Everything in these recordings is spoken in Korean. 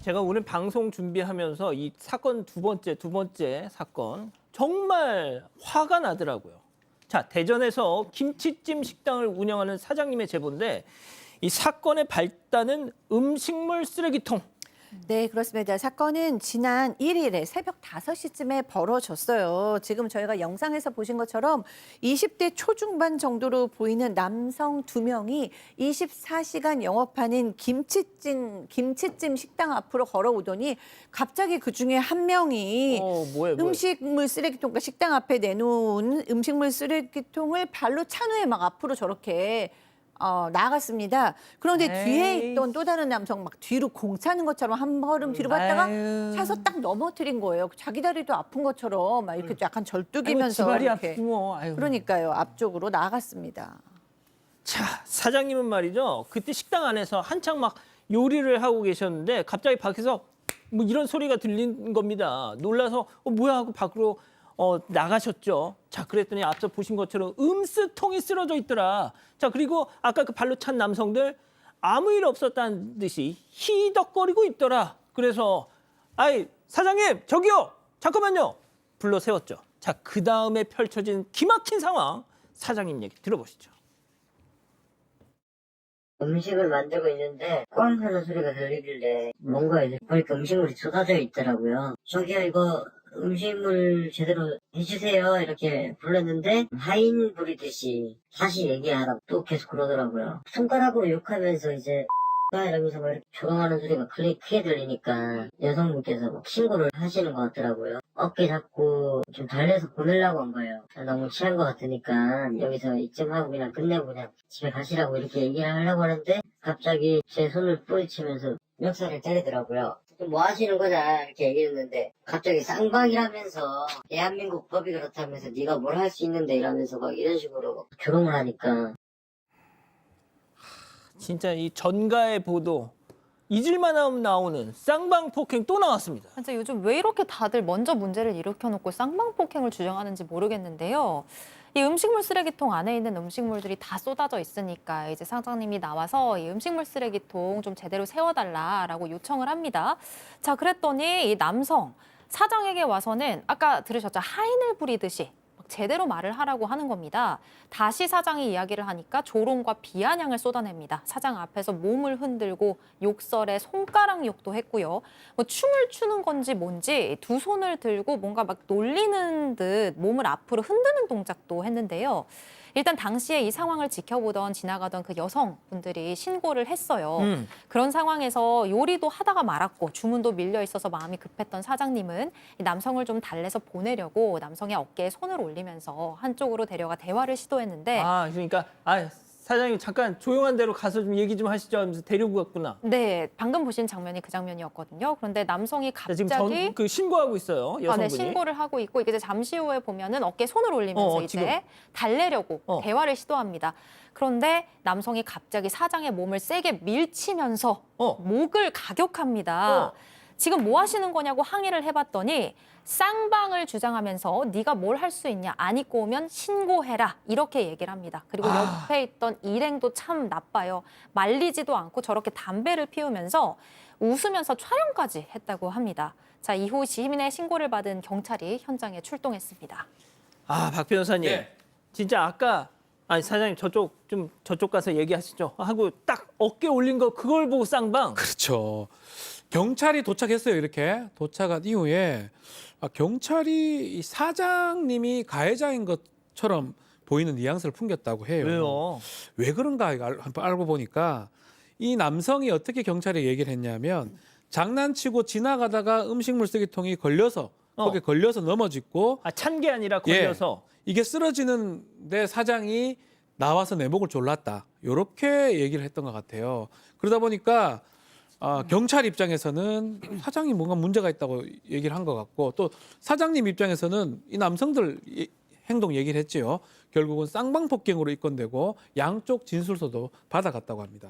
제가 오늘 방송 준비하면서 이 사건 두 번째 사건 정말 화가 나더라고요. 자, 대전에서 김치찜 식당을 운영하는 사장님의 제보인데 이 사건의 발단은 음식물 쓰레기통. 네, 그렇습니다. 사건은 지난 1일에 새벽 5시쯤에 벌어졌어요. 지금 저희가 영상에서 보신 것처럼 20대 초중반 정도로 보이는 남성 2명이 24시간 영업하는 김치찜 식당 앞으로 걸어오더니 갑자기 그중에 한 명이 뭐야. 음식물 쓰레기통과 식당 앞에 내놓은 음식물 쓰레기통을 발로 찬 후에 막 앞으로 저렇게 나갔습니다. 그런데 뒤에 있던 또 다른 남성 막 뒤로 공 차는 것처럼 한 걸음 뒤로 갔다가 차서 딱 넘어뜨린 거예요. 자기 다리도 아픈 것처럼 막 이렇게 약간 절뚝이면서 지발이 이렇게. 아프고 뭐. 아이고. 그러니까요. 앞쪽으로 나갔습니다. 자, 사장님은 말이죠. 그때 식당 안에서 한창 막 요리를 하고 계셨는데 갑자기 밖에서 뭐 이런 소리가 들린 겁니다. 놀라서 뭐야 하고 밖으로 나가셨죠. 자, 그랬더니 앞서 보신 것처럼 음스통이 쓰러져 있더라. 자, 그리고 아까 그 발로 찬 남성들 아무 일 없었다는 듯이 히덕거리고 있더라. 그래서 아이 사장님 저기요 잠깐만요 불러 세웠죠. 자, 그 다음에 펼쳐진 기막힌 상황 사장님 얘기 들어보시죠. 음식을 만들고 있는데 꽝 하는 소리가 들리길래 뭔가 이제 보니까 음식물이 쏟아져 있더라고요. 저기요 이거 음식물 제대로 해주세요 이렇게 불렀는데 하인 부리듯이 다시 얘기하라고 또 계속 그러더라고요. 손가락으로 욕하면서 이제 이러면서 막 이렇게 조롱하는 소리가 크게 들리니까 여성분께서 막 신고를 하시는 것 같더라고요. 어깨 잡고 좀 달래서 보내려고 한 거예요. 너무 취한 것 같으니까 여기서 이쯤 하고 그냥 끝내고 그냥 집에 가시라고 이렇게 얘기를 하려고 하는데 갑자기 제 손을 뿌리치면서 멱살을 때리더라고요. 뭐 하시는 거냐 이렇게 얘기했는데 갑자기 쌍방이라면서 대한민국 법이 그렇다면서 네가 뭘 할 수 있는데 이러면서 막 이런 식으로 조롱을 하니까 진짜 이 전가의 보도 잊을만 하면 나오는 쌍방 폭행 또 나왔습니다. 진짜 요즘 왜 이렇게 다들 먼저 문제를 일으켜놓고 쌍방폭행을 주장하는지 모르겠는데요. 이 음식물 쓰레기통 안에 있는 음식물들이 다 쏟아져 있으니까 이제 사장님이 나와서 이 음식물 쓰레기통 좀 제대로 세워달라라고 요청을 합니다. 자, 그랬더니 이 남성 사장에게 와서는 아까 들으셨죠? 하인을 부리듯이 제대로 말을 하라고 하는 겁니다. 다시 사장이 이야기를 하니까 조롱과 비아냥을 쏟아냅니다. 사장 앞에서 몸을 흔들고 욕설에 손가락 욕도 했고요. 뭐 춤을 추는 건지 뭔지 두 손을 들고 뭔가 막 놀리는 듯 몸을 앞으로 흔드는 동작도 했는데요. 일단 당시에 이 상황을 지켜보던 지나가던 그 여성분들이 신고를 했어요. 그런 상황에서 요리도 하다가 말았고 주문도 밀려 있어서 마음이 급했던 사장님은 이 남성을 좀 달래서 보내려고 남성의 어깨에 손을 올리면서 한쪽으로 데려가 대화를 시도했는데 그러니까 사장님 잠깐 조용한 데로 가서 좀 얘기 좀 하시죠 하면서 데리고 갔구나. 네, 방금 보신 장면이 그 장면이었거든요. 그런데 남성이 지금 갑자기 신고하고 있어요, 여성분이. 네, 신고를 하고 있고 이제 잠시 후에 보면은 어깨에 손을 올리면서 이제 지금. 달래려고 대화를 시도합니다. 그런데 남성이 갑자기 사장의 몸을 세게 밀치면서 목을 가격합니다. 지금 뭐 하시는 거냐고 항의를 해봤더니 쌍방을 주장하면서 네가 뭘 할 수 있냐, 안 입고 오면 신고해라 이렇게 얘기를 합니다. 그리고 옆에 있던 일행도 참 나빠요. 말리지도 않고 저렇게 담배를 피우면서 웃으면서 촬영까지 했다고 합니다. 자, 이후 시민의 신고를 받은 경찰이 현장에 출동했습니다. 박 변호사님, 네. 진짜 아까 사장님 저쪽 가서 얘기하시죠 하고 딱 어깨 올린 거 그걸 보고 쌍방. 그렇죠. 경찰이 도착했어요. 이렇게 도착한 이후에 경찰이 이 사장님이 가해자인 것처럼 보이는 뉘앙스를 풍겼다고 해요. 왜요? 왜 그런가 알고 보니까 이 남성이 어떻게 경찰에 얘기를 했냐면 장난치고 지나가다가 음식물 쓰레기통이 걸려서 거기에 걸려서 넘어졌고 찬 게 아니라 걸려서. 이게 쓰러지는데 사장이 나와서 내 목을 졸랐다. 이렇게 얘기를 했던 것 같아요. 그러다 보니까 경찰 입장에서는 사장이 뭔가 문제가 있다고 얘기를 한 것 같고 또 사장님 입장에서는 이 남성들 행동 얘기를 했지요. 결국은 쌍방폭행으로 입건되고 양쪽 진술서도 받아갔다고 합니다.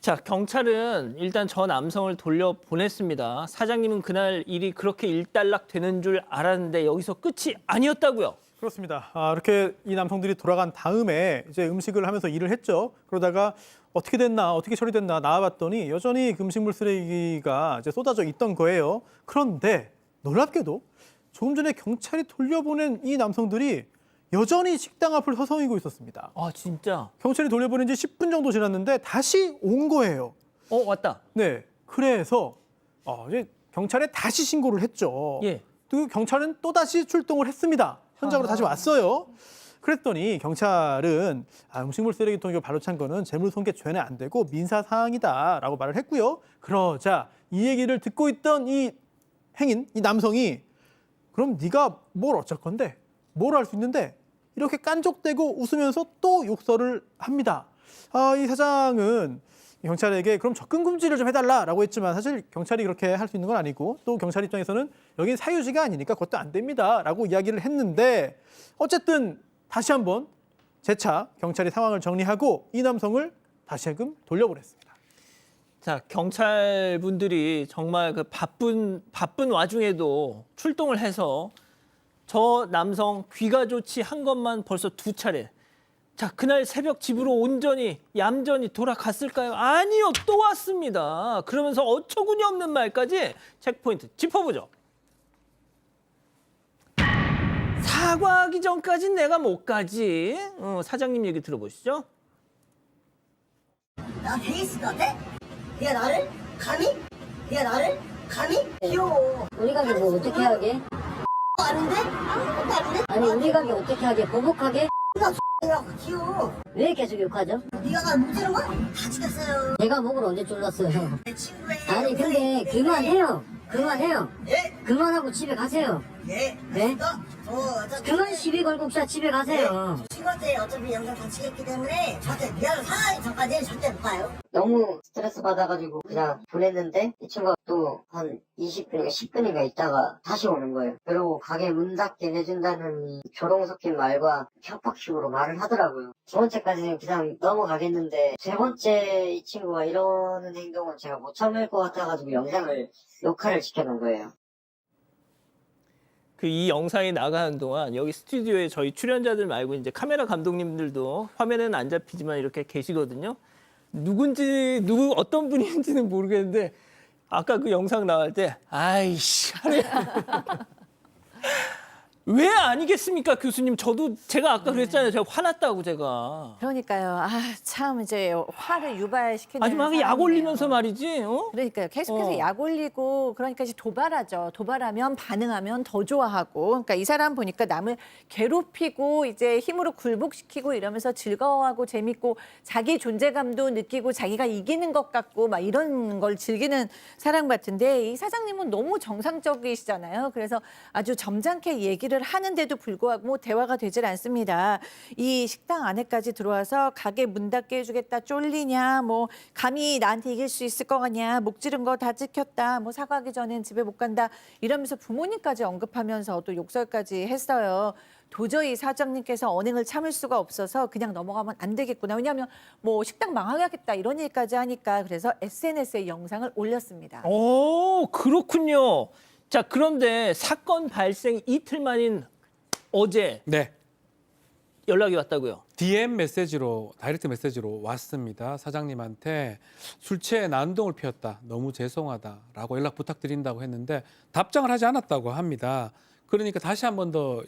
자, 경찰은 일단 저 남성을 돌려보냈습니다. 사장님은 그날 일이 그렇게 일단락 되는 줄 알았는데 여기서 끝이 아니었다고요. 그렇습니다. 이렇게 이 남성들이 돌아간 다음에 이제 음식을 하면서 일을 했죠. 그러다가 어떻게 됐나, 어떻게 처리됐나 나와봤더니 여전히 그 음식물 쓰레기가 이제 쏟아져 있던 거예요. 그런데 놀랍게도 조금 전에 경찰이 돌려보낸 이 남성들이 여전히 식당 앞을 서성이고 있었습니다. 아 진짜? 경찰이 돌려보낸 지 10분 정도 지났는데 다시 온 거예요. 왔다. 네, 그래서 이제 경찰에 다시 신고를 했죠. 예. 또 경찰은 또 다시 출동을 했습니다. 현장으로 다시 왔어요. 그랬더니 경찰은 음식물 쓰레기통 이거 발로 찬 거는 재물손괴 죄는 안 되고 민사 사항이다라고 말을 했고요. 그러자 이 얘기를 듣고 있던 이 행인, 이 남성이 그럼 네가 뭘 어쩔 건데? 뭘 할 수 있는데? 이렇게 깐족대고 웃으면서 또 욕설을 합니다. 이 사장은 경찰에게 그럼 접근 금지를 좀 해달라라고 했지만 사실 경찰이 그렇게 할 수 있는 건 아니고 또 경찰 입장에서는 여긴 사유지가 아니니까 그것도 안 됩니다라고 이야기를 했는데 어쨌든 다시 한번 재차 경찰이 상황을 정리하고 이 남성을 다시금 돌려보냈습니다. 자, 경찰 분들이 정말 그 바쁜 와중에도 출동을 해서 저 남성 귀가 좋지 한 것만 벌써 2차례. 자, 그날 새벽 집으로 온전히 얌전히 돌아갔을까요? 아니요, 또 왔습니다. 그러면서 어처구니 없는 말까지 체크포인트 짚어보죠. 사과하기 전까진 내가 못 가지. 사장님 얘기 들어보시죠. 나 베이스 같아? 네가 나를? 감히? 네가 나를? 감히? 귀여워. 우리 가게 뭐 어떻게 하게? 아닌데? 아무것도 아닌데? 아니 우리 가게 어떻게 하게? 보복하게? 야, 귀여워. 왜 계속 욕하죠? 네가 날 무지른 거야? 다 죽였어요. 제가 목을 언제 졸랐어요? 내 친구의 아니 근데 그만해요. 그만해요. 예? 그만하고 집에 가세요. 예? 네? 어차피 그만 시비 걸고 자 집에 가세요. 친구한테 어차피 영상 다 찍었기 때문에 저한테 미안을 사하기 전까지는 절대 못 가요. 너무 스트레스 받아가지고 그냥 보냈는데 이 친구가 또 한 20분인가 10분인가 있다가 다시 오는 거예요. 그리고 가게 문 닫게 해준다는 조롱 섞인 말과 협박식으로 말을 하더라고요. 두 번째까지는 그냥 넘어가겠는데 세 번째 이 친구가 이러는 행동은 제가 못 참을 것 같아가지고 영상을 녹화를 시켜놓은 거예요. 그 이 영상이 나가는 동안 여기 스튜디오에 저희 출연자들 말고 이제 카메라 감독님들도 화면에는 안 잡히지만 이렇게 계시거든요. 어떤 분인지는 모르겠는데 아까 그 영상 나갈 때 아이씨 하네. 왜 아니겠습니까, 교수님? 제가 아까 그랬잖아요. 제가 화났다고 제가. 그러니까요. 참 이제 화를 유발시키는 아주 막 약 사람이네요. 올리면서 말이지. 그러니까요. 계속해서 약 올리고 그러니까 이제 도발하죠. 도발하면 반응하면 더 좋아하고. 그러니까 이 사람 보니까 남을 괴롭히고 이제 힘으로 굴복시키고 이러면서 즐거워하고 재밌고 자기 존재감도 느끼고 자기가 이기는 것 같고 막 이런 걸 즐기는 사람 같은데 이 사장님은 너무 정상적이시잖아요. 그래서 아주 점잖게 얘기를 하는데도 불구하고 뭐 대화가 되질 않습니다. 이 식당 안에까지 들어와서 가게 문 닫게 해주겠다, 쫄리냐, 뭐 감히 나한테 이길 수 있을 것 같냐, 목 지른 거 다 찍혔다, 뭐 사과하기 전엔 집에 못 간다 이러면서 부모님까지 언급하면서 또 욕설까지 했어요. 도저히 사장님께서 언행을 참을 수가 없어서 그냥 넘어가면 안 되겠구나. 왜냐하면 뭐 식당 망하겠다 이런 얘기까지 하니까 그래서 SNS에 영상을 올렸습니다. 오, 그렇군요. 자, 그런데 사건 발생 이틀 만인 어제 네. 연락이 왔다고요? DM 메시지로 다이렉트 메시지로 왔습니다. 사장님한테 술 취해 난동을 피웠다. 너무 죄송하다라고 연락 부탁드린다고 했는데 답장을 하지 않았다고 합니다. 그러니까 다시 한 번 더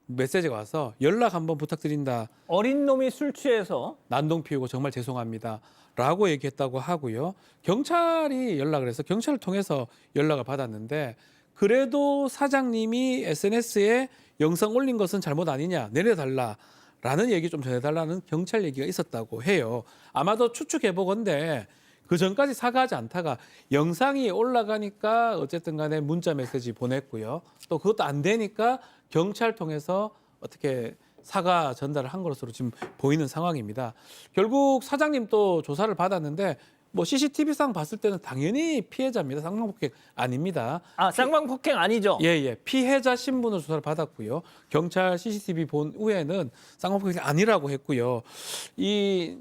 메시지가 와서 연락 한번 부탁드린다. 어린 놈이 술 취해서 난동 피우고 정말 죄송합니다. 라고 얘기했다고 하고요. 경찰이 연락을 해서 경찰을 통해서 연락을 받았는데 그래도 사장님이 SNS에 영상 올린 것은 잘못 아니냐, 내려달라라는 얘기 좀 전해달라는 경찰 얘기가 있었다고 해요. 아마도 추측해보건데 그 전까지 사과하지 않다가 영상이 올라가니까 어쨌든 간에 문자 메시지 보냈고요. 또 그것도 안 되니까 경찰 통해서 어떻게 사과 전달을 한 것으로 지금 보이는 상황입니다. 결국 사장님 또 조사를 받았는데 뭐 CCTV상 봤을 때는 당연히 피해자입니다. 쌍방폭행 아닙니다. 쌍방폭행 아니죠? 예. 피해자 신분으로 조사를 받았고요. 경찰 CCTV 본 후에는 쌍방폭행이 아니라고 했고요.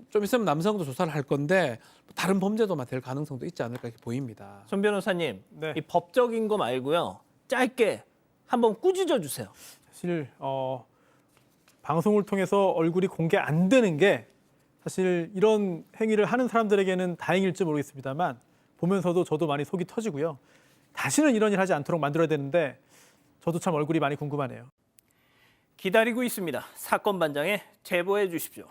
좀 있으면 남성도 조사를 할 건데 다른 범죄도만 될 가능성도 있지 않을까 이렇게 보입니다. 손 변호사님, 네. 이 법적인 거 말고요. 짧게 한번 꾸짖어 주세요. 사실 방송을 통해서 얼굴이 공개 안 되는 게 사실 이런 행위를 하는 사람들에게는 다행일지 모르겠습니다만 보면서도 저도 많이 속이 터지고요. 다시는 이런 일 하지 않도록 만들어야 되는데 저도 참 얼굴이 많이 궁금하네요. 기다리고 있습니다. 사건 반장에 제보해 주십시오.